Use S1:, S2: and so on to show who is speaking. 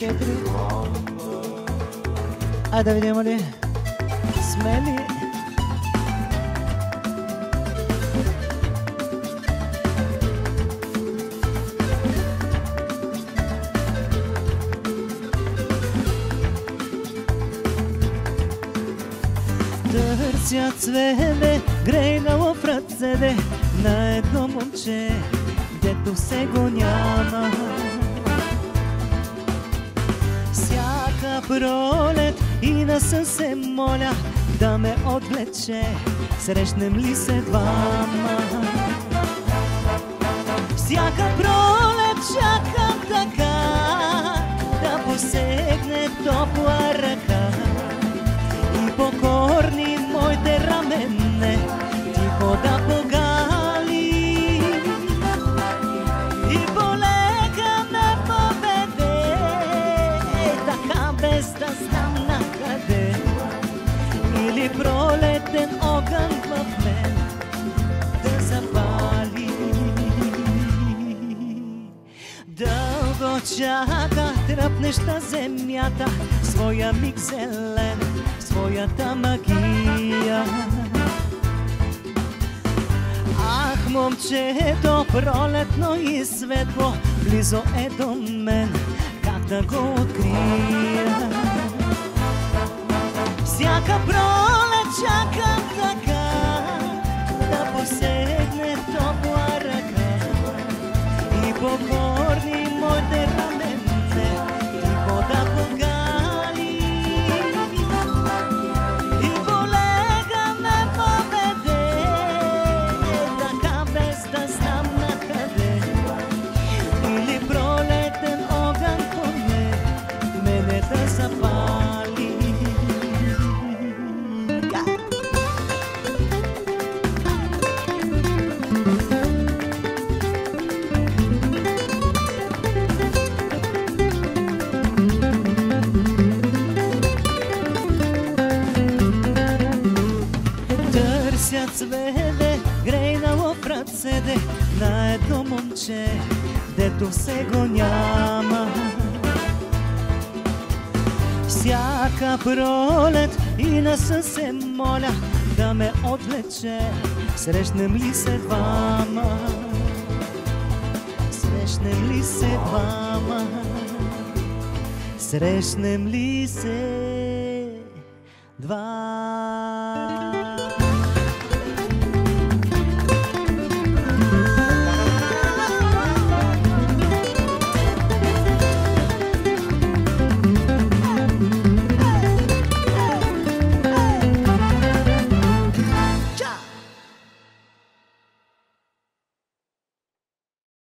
S1: 4. Айде да видим ли. Смели. Търся цвете, грейнало в ръцете на едно момче, дето се го няма. Всяка пролет и на сън се моля да ме отвлече, срещнем ли се двама. Всяка пролет чакам така, да посегне топла ръка и покорни моите рамене тихо да погали и полека ме поведе, така без да знам накъде, или пролетен огън в мен да запали. Дълго чака, тръпнеща земята, своя миг зелен, своята магия. Ах, момчето пролетно и светло, близо е до мен, как да го открия? Всяка пролет чакам така, да посегне топла ръка и покорни моите рамене тихо да погали и полека ме поведе, така без да знам накъде, или пролетен огън поне мене да запали. Търся цвете, грейнало в ръцете на едно момче, дето се го няма. Всяка пролет и на сън се моля да ме отвлече, срещнем ли се двама, срещнем ли се двама, срещнем ли се двама.